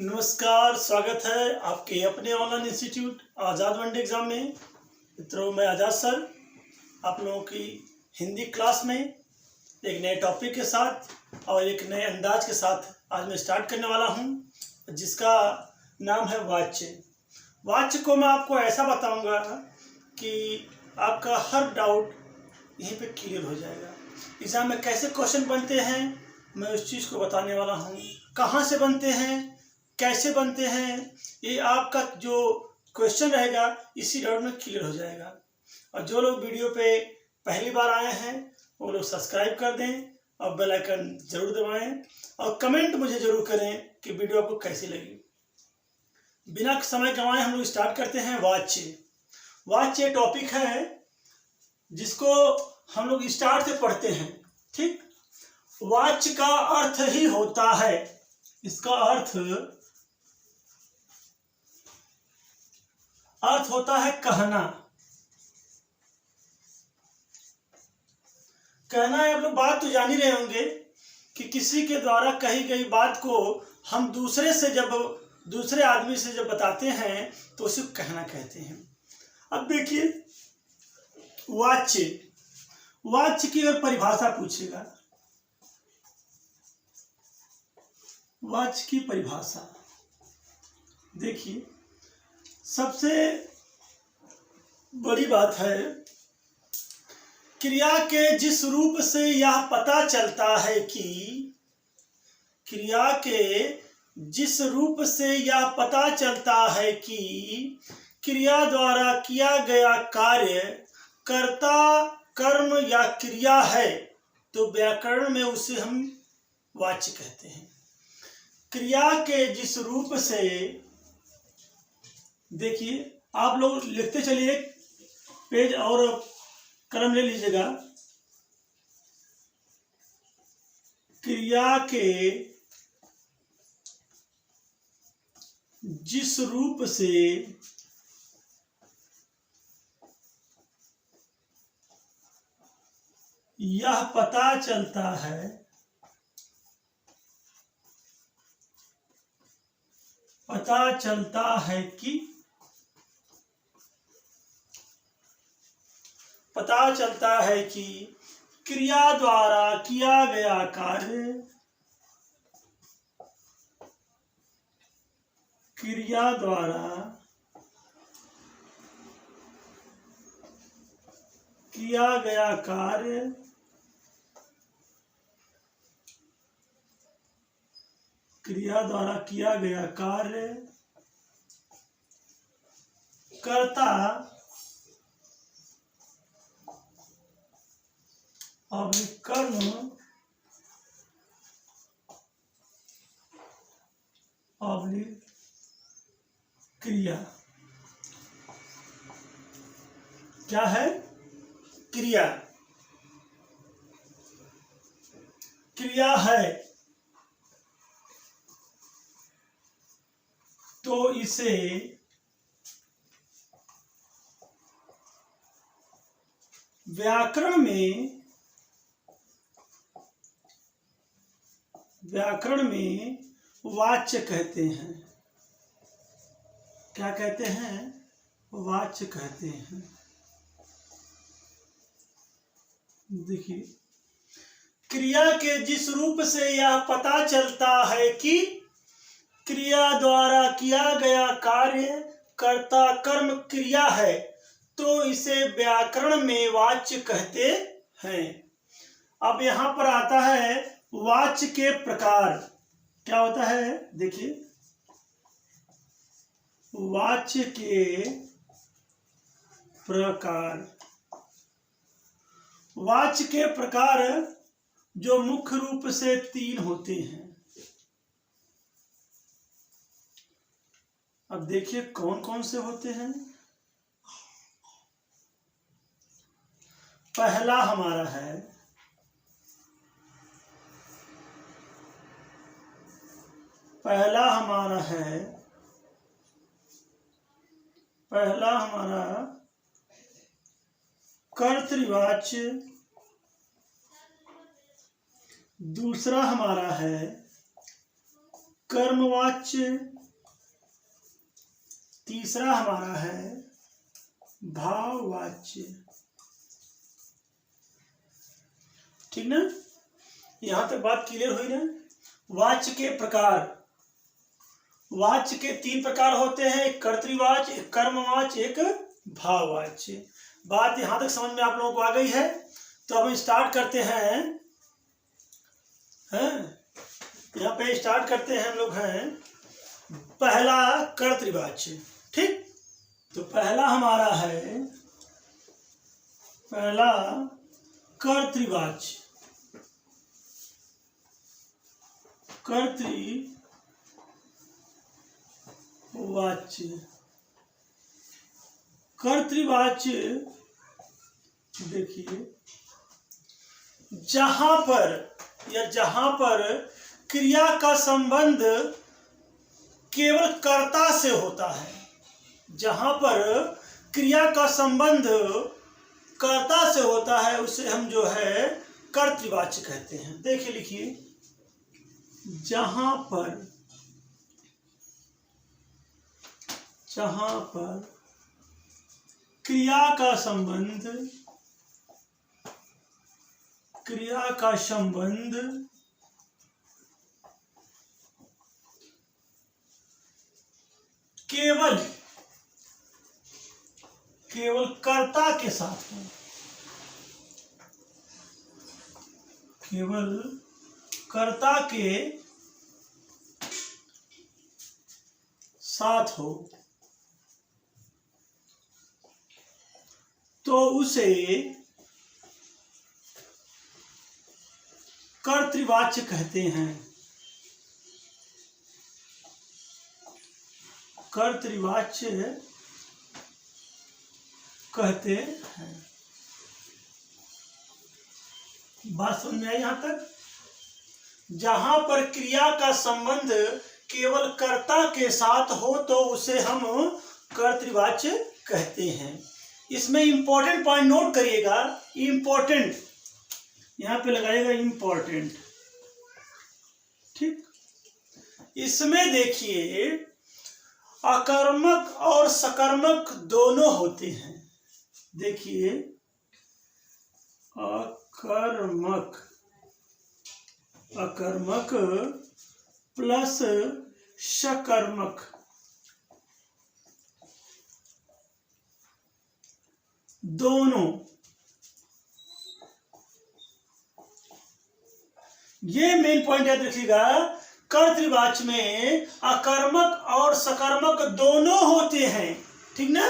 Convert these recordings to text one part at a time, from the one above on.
नमस्कार, स्वागत है आपके अपने ऑनलाइन इंस्टीट्यूट आज़ाद वनडे एग्ज़ाम में। मित्रों, मैं आज़ाद सर आप लोगों की हिंदी क्लास में एक नए टॉपिक के साथ और एक नए अंदाज के साथ आज मैं स्टार्ट करने वाला हूं, जिसका नाम है वाच्य। वाच्य को मैं आपको ऐसा बताऊंगा कि आपका हर डाउट यहीं पे क्लियर हो जाएगा। एग्ज़ाम में कैसे क्वेश्चन बनते हैं मैं उस चीज़ को बताने वाला हूँ, कहाँ से बनते हैं, कैसे बनते हैं, ये आपका जो क्वेश्चन रहेगा इसी डाउट में क्लियर हो जाएगा। और जो लोग वीडियो पे पहली बार आए हैं वो लोग सब्सक्राइब कर दें और बेल आइकन जरूर दबाएं और कमेंट मुझे जरूर करें कि वीडियो आपको कैसी लगी। बिना समय गंवाए हम लोग स्टार्ट करते हैं। वाच्य वाच्य टॉपिक है जिसको हम लोग स्टार्ट से पढ़ते हैं। ठीक, वाच्य का अर्थ ही होता है, इसका अर्थ होता है कहना। कहना है, आप लोग बात तो जान ही रहे होंगे कि किसी के द्वारा कही गई बात को हम दूसरे आदमी से जब बताते हैं तो उसे कहना कहते हैं। अब देखिए, वाच्य की अगर परिभाषा पूछेगा, वाच्य की परिभाषा देखिए, सबसे बड़ी बात है क्रिया के जिस रूप से यह पता चलता है कि क्रिया द्वारा किया गया कार्य कर्ता कर्म या क्रिया है तो व्याकरण में उसे हम वाच्य कहते हैं। क्रिया के जिस रूप से, देखिए आप लोग लिखते चलिए, पेज और कलम ले लीजिएगा। क्रिया के जिस रूप से यह पता चलता है कि क्रिया द्वारा किया गया कार्य कर्ता और कर्म और क्रिया क्या है? क्रिया है तो इसे व्याकरण में वाच्य कहते हैं। क्या कहते हैं? वाच्य कहते हैं। देखिए, क्रिया के जिस रूप से यह पता चलता है कि क्रिया द्वारा किया गया कार्य कर्ता कर्म क्रिया है तो इसे व्याकरण में वाच्य कहते हैं। अब यहां पर आता है वाच्य के प्रकार। क्या होता है? देखिए, वाच्य के प्रकार जो मुख्य रूप से 3 होते हैं। अब देखिए कौन कौन से होते हैं। पहला हमारा कर्तृवाच्य, दूसरा हमारा है कर्मवाच्य तीसरा हमारा है भाववाच्य। ठीक ना, यहां तक बात क्लियर हुई ना। वाच्य के प्रकार, वाच्य के 3 प्रकार होते हैं, एक कर्तृवाच्य, एक कर्मवाच्य, एक भाववाच्य। बात यहां तक समझ में आप लोगों को आ गई है। तो अब हम स्टार्ट करते हैं, यहाँ पे स्टार्ट करते हैं हम लोग हैं पहला कर्तृवाच्य। ठीक, तो पहला हमारा है पहला कर्तृवाच्य। कर्तृवाच्य, कर्तृवाच्य देखिए, जहां पर क्रिया का संबंध केवल कर्ता से होता है, जहां पर क्रिया का संबंध कर्ता से होता है उसे हम जो है कर्तृवाच्य कहते हैं। देखिए लिखिए, जहां पर क्रिया का संबंध केवल कर्ता के साथ हो, केवल कर्ता के साथ हो, तो उसे कर्तृवाच्य कहते हैं। कर्तृवाच्य कहते हैं। बात समझ में आई यहां तक? जहां पर क्रिया का संबंध केवल कर्ता के साथ हो तो उसे हम कर्तृवाच्य कहते हैं। इसमें इंपॉर्टेंट पॉइंट नोट करिएगा, इंपॉर्टेंट यहां पे लगाएगा इंपॉर्टेंट। ठीक, इसमें देखिए अकर्मक और सकर्मक दोनों होते हैं। देखिए अकर्मक प्लस सकर्मक, दोनों, ये मेन पॉइंट याद रखिएगा। कर्तृवाच्य में अकर्मक और सकर्मक दोनों होते हैं। ठीक ना,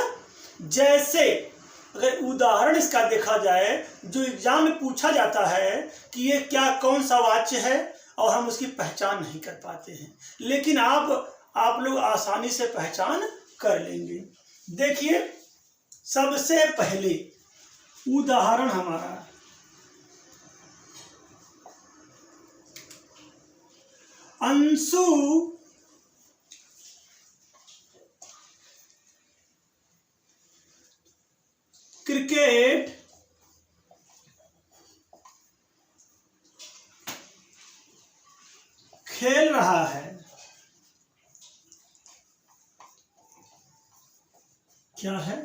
जैसे अगर उदाहरण इसका देखा जाए, जो एग्जाम में पूछा जाता है कि ये क्या कौन सा वाच्य है और हम उसकी पहचान नहीं कर पाते हैं, लेकिन आप लोग आसानी से पहचान कर लेंगे। देखिए सबसे पहले उदाहरण हमारा अंशु क्रिकेट खेल रहा है। क्या है?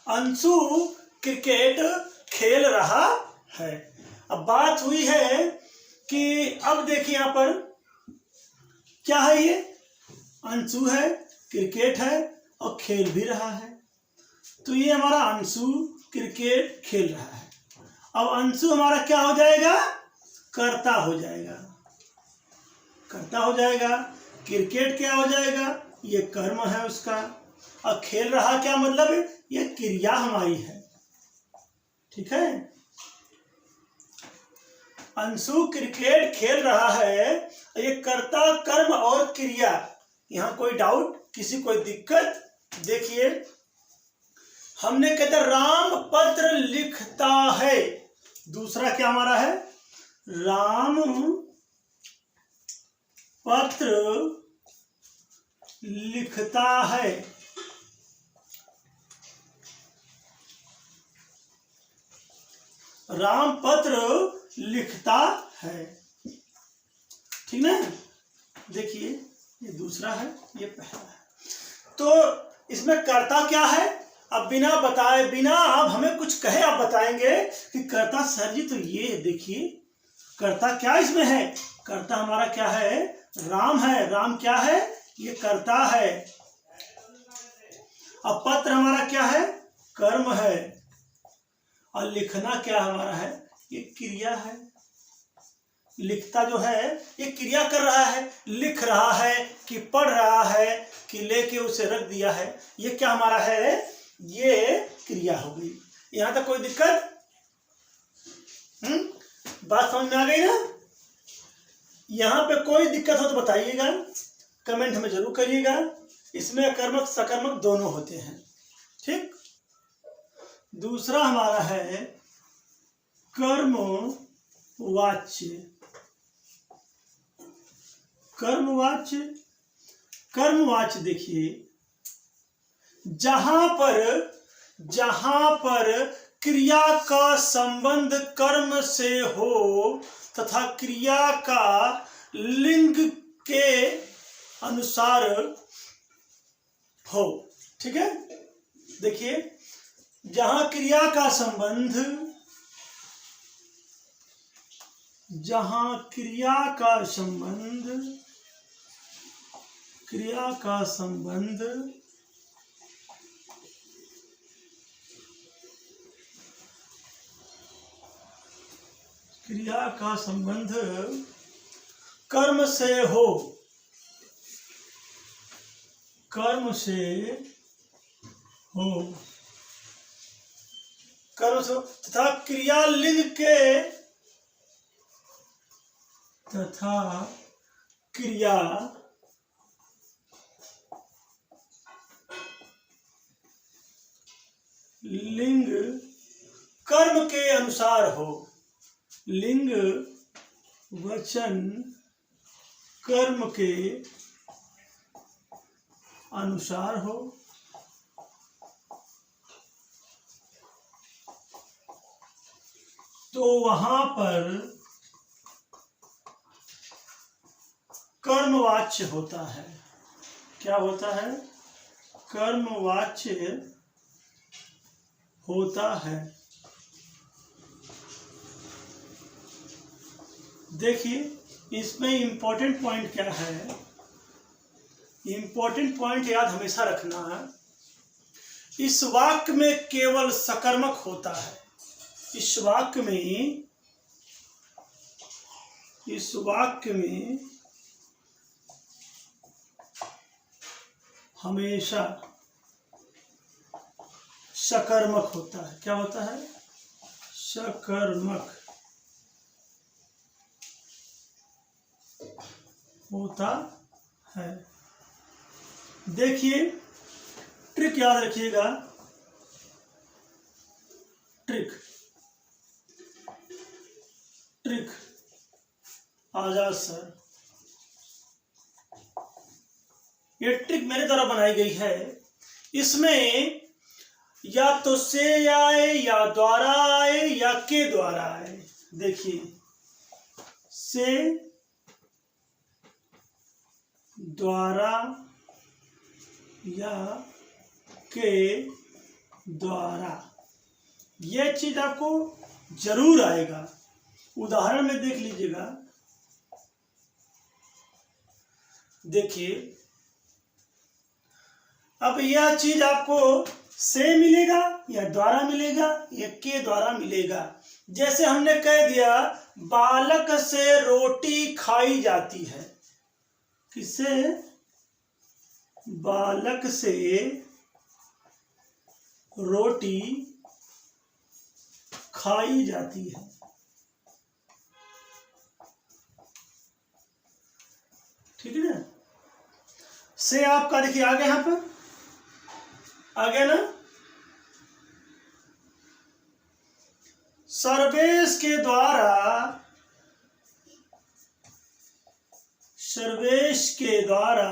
अंशु क्रिकेट खेल रहा है। अब बात हुई है कि अब देखिए यहां पर क्या है, ये अंशु है, क्रिकेट है और खेल भी रहा है। तो ये हमारा अंशु क्रिकेट खेल रहा है। अब अंशु हमारा क्या हो जाएगा? कर्ता हो जाएगा, कर्ता हो जाएगा। क्रिकेट क्या हो जाएगा? ये कर्म है उसका। और खेल रहा क्या मतलब है? ये क्रिया हमारी है। ठीक है, अंशु क्रिकेट खेल रहा है, ये कर्ता, कर्म और क्रिया। यहां कोई डाउट, किसी कोई दिक्कत? देखिए हमने कहते राम पत्र लिखता है, दूसरा क्या हमारा है? राम पत्र लिखता है। राम पत्र लिखता है। ठीक ना, देखिए ये दूसरा है, ये पहला है। तो इसमें कर्ता क्या है? अब बिना बताए, बिना आप हमें कुछ कहे आप बताएंगे कि कर्ता सर जी तो ये देखिए कर्ता क्या इसमें है? कर्ता हमारा क्या है? राम है। राम क्या है? ये कर्ता है। अब पत्र हमारा क्या है? कर्म है। और लिखना क्या हमारा है? ये क्रिया है। लिखता जो है ये क्रिया कर रहा है, लिख रहा है कि पढ़ रहा है कि लेके उसे रख दिया है, ये क्या हमारा है? ये क्रिया हो गई। यहां तक कोई दिक्कत? बात समझ में आ गई ना? यहां पे कोई दिक्कत हो तो बताइएगा, कमेंट हमें जरूर करिएगा। इसमें कर्मक सकर्मक दोनों होते हैं। ठीक। दूसरा हमारा है कर्म वाच्य। कर्मवाच्य, कर्मवाच्य देखिए जहां पर क्रिया का संबंध कर्म से हो तथा क्रिया का लिंग के अनुसार हो। ठीक है, देखिए जहां क्रिया का संबंध, जहां क्रिया का संबंध कर्म से हो, कर्म से तथा क्रिया लिंग के, तथा क्रिया लिंग कर्म के अनुसार हो। लिंग वचन कर्म के अनुसार हो तो वहां पर कर्मवाच्य होता है। क्या होता है? कर्मवाच्य होता है। देखिए इसमें इंपॉर्टेंट पॉइंट क्या है? इंपॉर्टेंट पॉइंट याद हमेशा रखना है, इस वाक्य में केवल सकर्मक होता है। इस वाक्य में हमेशा सकर्मक होता है। क्या होता है? सकर्मक होता है। देखिए ट्रिक याद रखिएगा, ट्रिक आजाद सर, ये ट्रिक मेरे द्वारा बनाई गई है। इसमें या तो से आए या द्वारा आए या के द्वारा आए। देखिए से, द्वारा या के द्वारा, यह चीज आपको जरूर आएगा। उदाहरण में देख लीजिएगा। देखिए अब यह चीज आपको से मिलेगा या द्वारा मिलेगा या के द्वारा मिलेगा। जैसे हमने कह दिया बालक से रोटी खाई जाती है। किससे? बालक से रोटी खाई जाती है। ठीक है ना? से आपका देखिए आगे, यहां पर आगे ना, सर्वेश के द्वारा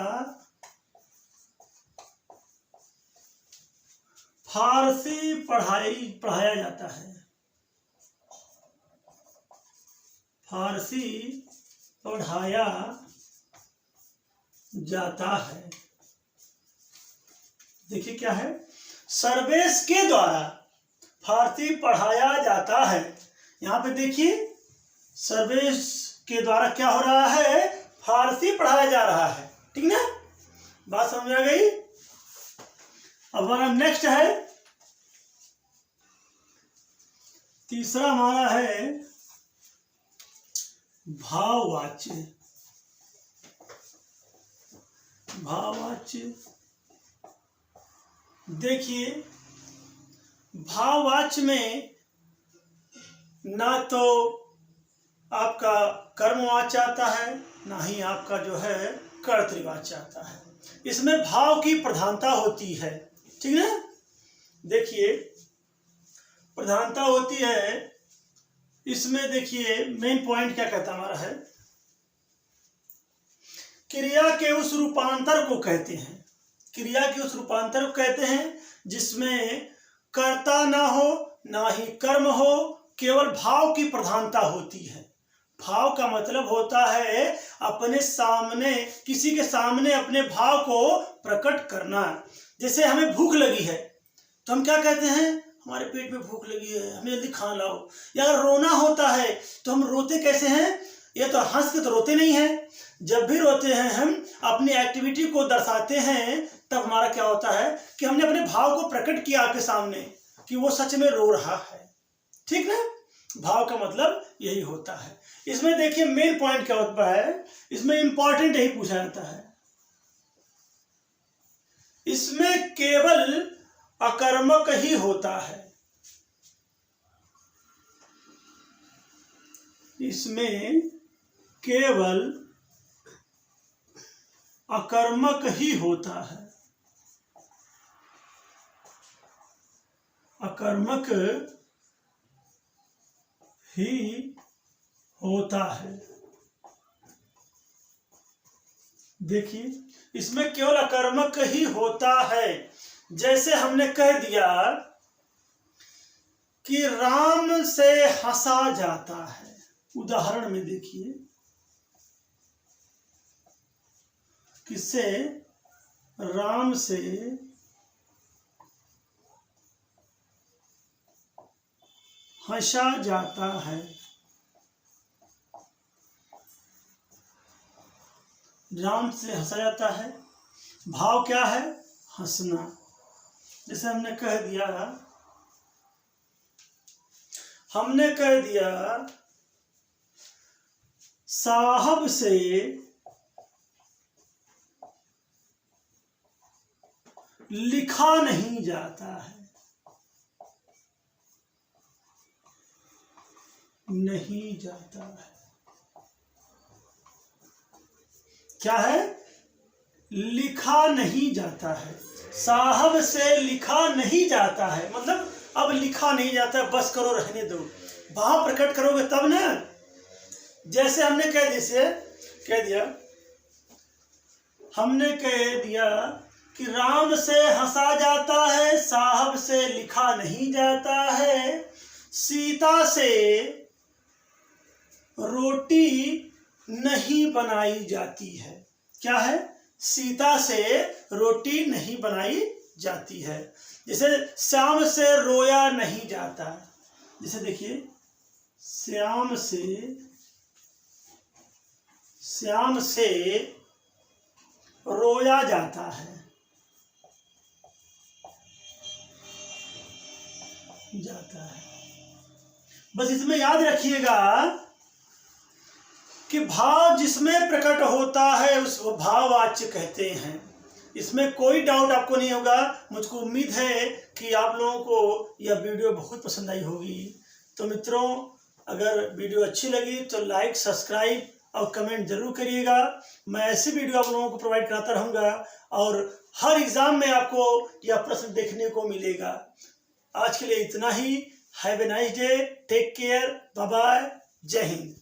फारसी पढ़ाया जाता है। फारसी पढ़ाया जाता है। देखिए क्या है, सर्वेश के द्वारा फारसी पढ़ाया जाता है। यहाँ पे देखिए सर्वेश के द्वारा क्या हो रहा है, फारसी पढ़ाया जा रहा है। ठीक ना, बात समझ आ गई। अब हमारा नेक्स्ट है, तीसरा हमारा है भाववाच्य। भाववाच्य देखिए, भाववाच्य में ना तो आपका कर्मवाच्य आता है, ना ही आपका जो है कर्तृवाच्य आता है। इसमें भाव की प्रधानता होती है। ठीक है, देखिए प्रधानता होती है इसमें। देखिए मेन पॉइंट क्या कहता हमारा है, क्रिया के उस रूपांतर को कहते हैं, क्रिया के उस रूपांतर को कहते हैं जिसमें कर्ता ना हो ना ही कर्म हो, केवल भाव की प्रधानता होती है। भाव का मतलब होता है अपने सामने, किसी के सामने अपने भाव को प्रकट करना। जैसे हमें भूख लगी है तो हम क्या कहते हैं, हमारे पेट में भूख लगी है, हमें जल्दी खाना लाओ। या रोना होता है तो हम रोते कैसे हैं, ये तो हंस के तो रोते नहीं हैं। जब भी रोते हैं हम अपनी एक्टिविटी को दर्शाते हैं, तब हमारा क्या होता है कि हमने अपने भाव को प्रकट किया आपके सामने कि वो सच में रो रहा है। ठीक ना, भाव का मतलब यही होता है। इसमें देखिए मेन पॉइंट क्या होता है, इसमें इंपॉर्टेंट यही पूछा जाता है, इसमें केवल अकर्मक ही होता है। इसमें केवल अकर्मक ही होता है, अकर्मक ही होता है। देखिए इसमें केवल अकर्मक ही होता है। जैसे हमने कह दिया कि राम से हंसा जाता है, उदाहरण में देखिए किससे, राम से हंसा जाता है। राम से हंसा जाता है, भाव क्या है, हंसना। जैसे हमने कह दिया साहब से लिखा नहीं जाता है, नहीं जाता है। क्या है, लिखा नहीं जाता है। साहब से लिखा नहीं जाता है मतलब अब लिखा नहीं जाता, बस करो, रहने दो। भाव प्रकट करोगे तब ना। जैसे हमने हमने कह दिया कि राम से हंसा जाता है, साहब से लिखा नहीं जाता है, सीता से रोटी नहीं बनाई जाती है। क्या है, सीता से रोटी नहीं बनाई जाती है। जैसे श्याम से रोया नहीं जाता, जैसे देखिए श्याम से रोया जाता है, बस इसमें याद रखिएगा कि भाव जिसमें प्रकट होता है उसको भाववाच्य कहते हैं। इसमें कोई डाउट आपको नहीं होगा। मुझको उम्मीद है कि आप लोगों को यह वीडियो बहुत पसंद आई होगी। तो मित्रों, अगर वीडियो अच्छी लगी तो लाइक, सब्सक्राइब और कमेंट जरूर करिएगा। मैं ऐसी वीडियो आप लोगों को प्रोवाइड कराता रहूँगा और हर एग्ज़ाम में आपको यह प्रश्न देखने को मिलेगा। आज के लिए इतना ही। Have a nice day, take care, bye bye, जय हिंद।